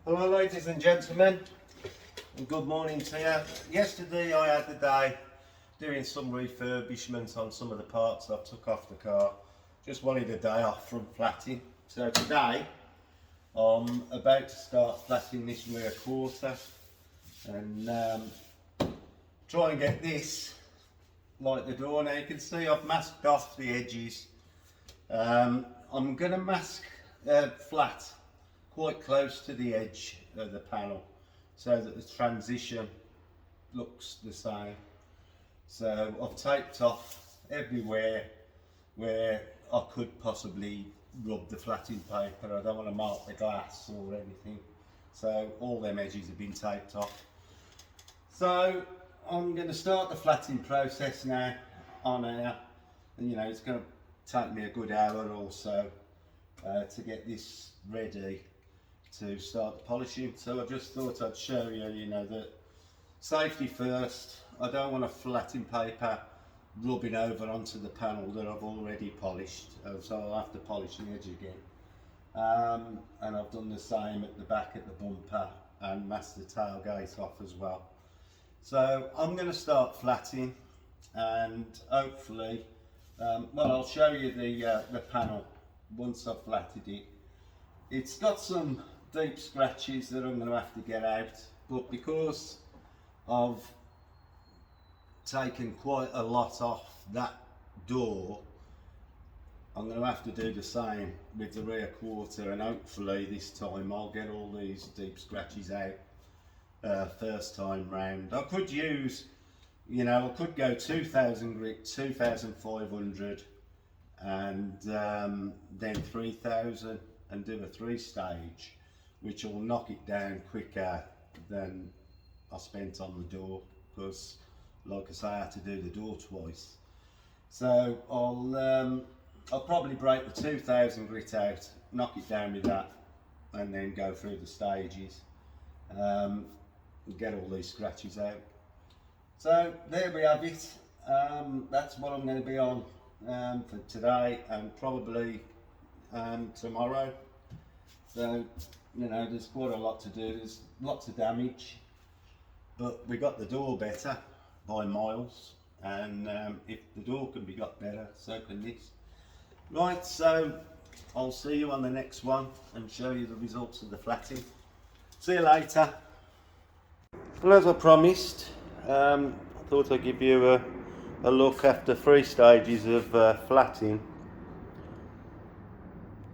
Hello ladies and gentlemen, and good morning to you. Yesterday I had the day doing some refurbishment on some of the parts I took off the car. Just wanted a day off from flatting. So today I'm about to start flatting this rear quarter and try and get this like the door. Now you can see I've masked off the edges. I'm going to mask flat quite close to the edge of the panel so that the transition looks the same. So I've taped off everywhere where I could possibly rub the flatting paper. I don't want to mark the glass or anything, so all them edges have been taped off. So I'm going to start the flatting process now on air. You know, it's going to take me a good hour or so to get this ready to start the polishing. So I just thought I'd show you, you know, that safety first. I don't want a flatting paper rubbing over onto the panel that I've already polished, so I'll have to polish the edge again. And I've done the same at the back at the bumper and masked the tailgate off as well. So I'm going to start flatting, and hopefully, well, I'll show you the panel once I've flatted it. It's got some deep scratches that I'm going to have to get out, but because I've taken quite a lot off that door, I'm going to have to do the same with the rear quarter, and hopefully this time I'll get all these deep scratches out first time round. I could use, you know, I could go 2000 grit, 2500 and then 3000 and do a 3-stage, which will knock it down quicker than I spent on the door, because like I say, I had to do the door twice. So I'll probably break the 2000 grit out, knock it down with that, and then go through the stages and get all these scratches out. So there we have it. That's what I'm going to be on for today and probably tomorrow. So, you know, there's quite a lot to do. There's lots of damage, but we got the door better by miles, and if the door can be got better, so can this. Right, so I'll see you on the next one and show you the results of the flatting. See you later. Well, as I promised, I thought I'd give you a look after 3 stages of flatting.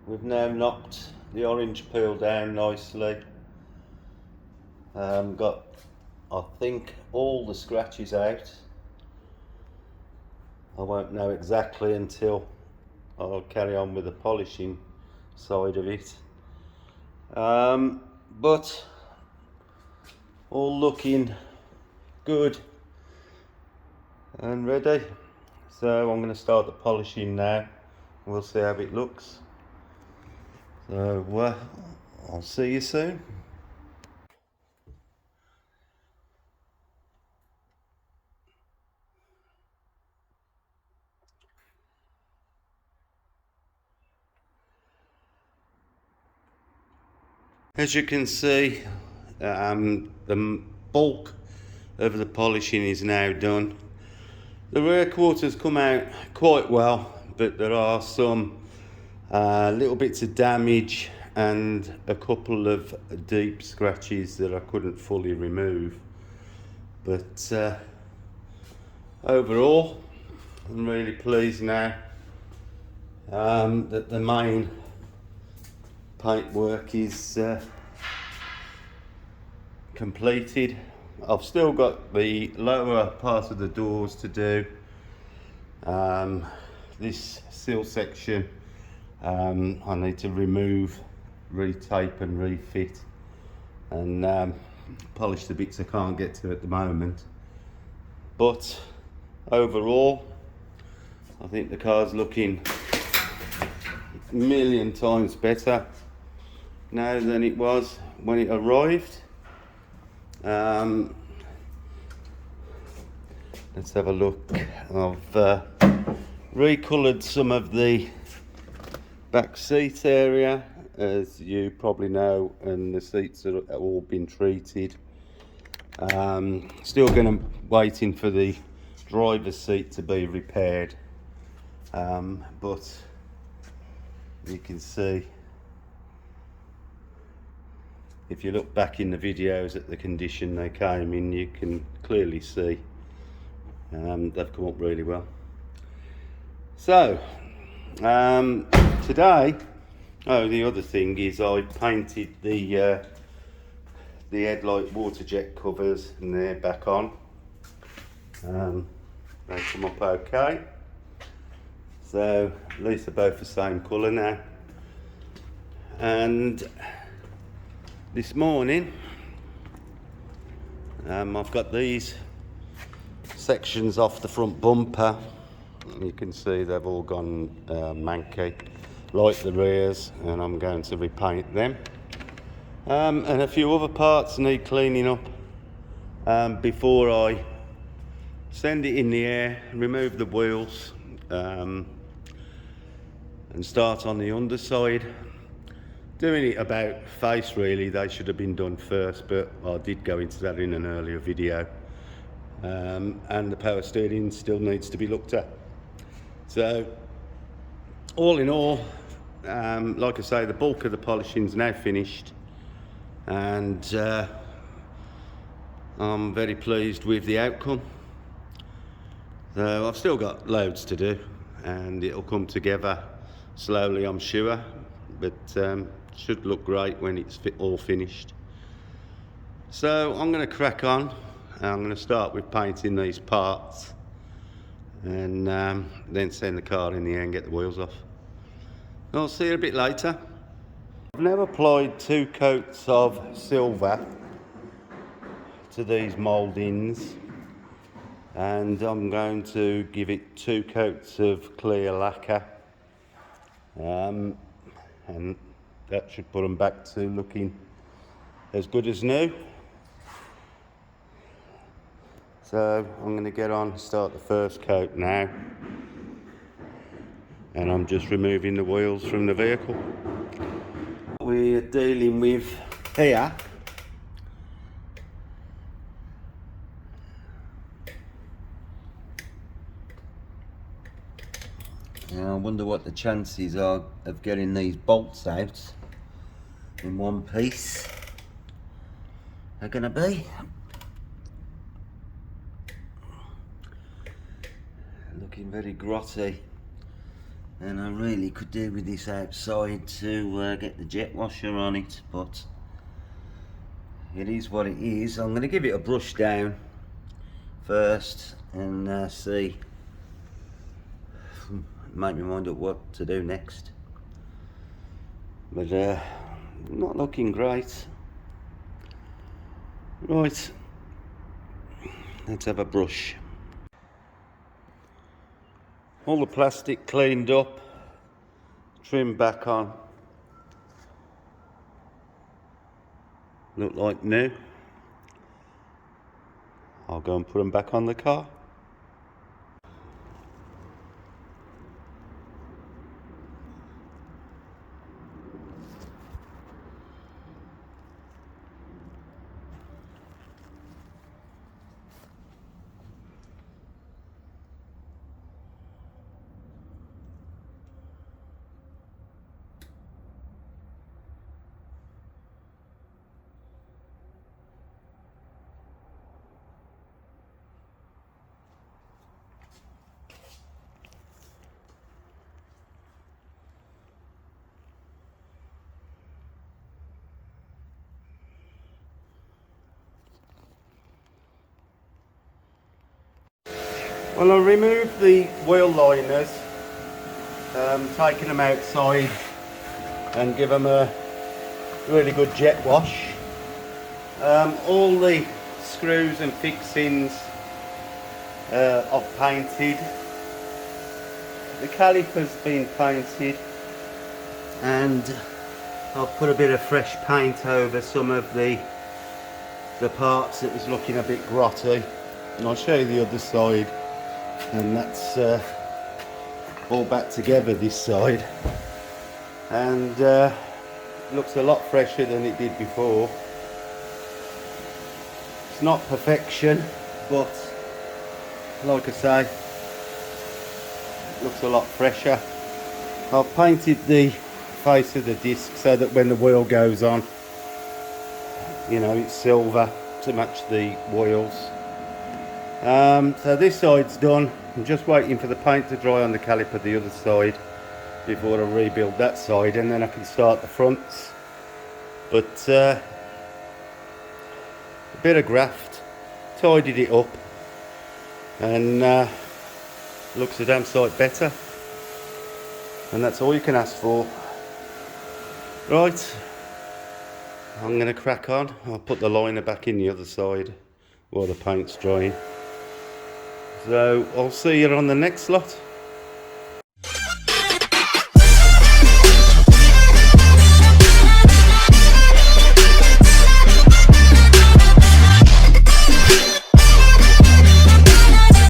We've now knocked the orange peel down nicely. Got, I think, all the scratches out. I won't know exactly until I'll carry on with the polishing side of it. But all looking good and ready. So I'm going to start the polishing now. We'll see how it looks. So I'll see you soon. As you can see, the bulk of the polishing is now done. The rear quarters come out quite well, but there are some little bits of damage and a couple of deep scratches that I couldn't fully remove. But overall, I'm really pleased now that the main paintwork is completed. I've still got the lower part of the doors to do. This sill section I need to remove, retape and refit, and polish the bits I can't get to at the moment. But overall, I think the car's looking a million times better now than it was when it arrived. Let's have a look. I've recoloured some of the back seat area as you probably know, and the seats are all been treated. Still going to waiting for the driver's seat to be repaired, but you can see, if you look back in the videos at the condition they came in, you can clearly see they've come up really well. So today, the other thing is I painted the headlight water jet covers, and they're back on. They come up okay, so at least they're both the same colour now. And this morning I've got these sections off the front bumper. You can see they've all gone manky, like the rears, and I'm going to repaint them. And a few other parts need cleaning up before I send it in the air, remove the wheels, and start on the underside. Doing it about face, really, they should have been done first, but I did go into that in an earlier video. And the power steering still needs to be looked at. So all in all, like I say, the bulk of the polishing is now finished, and I'm very pleased with the outcome. So I've still got loads to do, and it'll come together slowly, I'm sure, but should look great when it's all finished. So I'm going to crack on. I'm going to start with painting these parts, and then send the car in the air and get the wheels off. I'll see you a bit later. I've now applied 2 coats of silver to these mouldings, and I'm going to give it 2 coats of clear lacquer, and that should put them back to looking as good as new. So I'm going to get on and start the first coat now, and I'm just removing the wheels from the vehicle. What we're dealing with here now, I wonder what the chances are of getting these bolts out in one piece are going to be. Looking very grotty, and I really could do with this outside to get the jet washer on it, but it is what it is. I'm going to give it a brush down first and see, make my mind up what to do next. But not looking great. Right, let's have a brush. All the plastic cleaned up, trim back on. Look like new. I'll go and put them back on the car. Well, I removed the wheel liners, taking them outside and give them a really good jet wash. All the screws and fixings I've painted. The caliper's been painted, and I've put a bit of fresh paint over some of the parts that was looking a bit grotty. And I'll show you the other side, and that's all back together this side. And looks a lot fresher than it did before. It's not perfection, but like I say, it looks a lot fresher. I've painted the face of the disc so that when the wheel goes on, you know, it's silver to match the wheels. So this side's done. I'm just waiting for the paint to dry on the caliper the other side before I rebuild that side, and then I can start the fronts. But a bit of graft, tidied it up, and looks a damn sight better, and that's all you can ask for. Right, I'm going to crack on. I'll put the liner back in the other side while the paint's drying. So I'll see you on the next lot.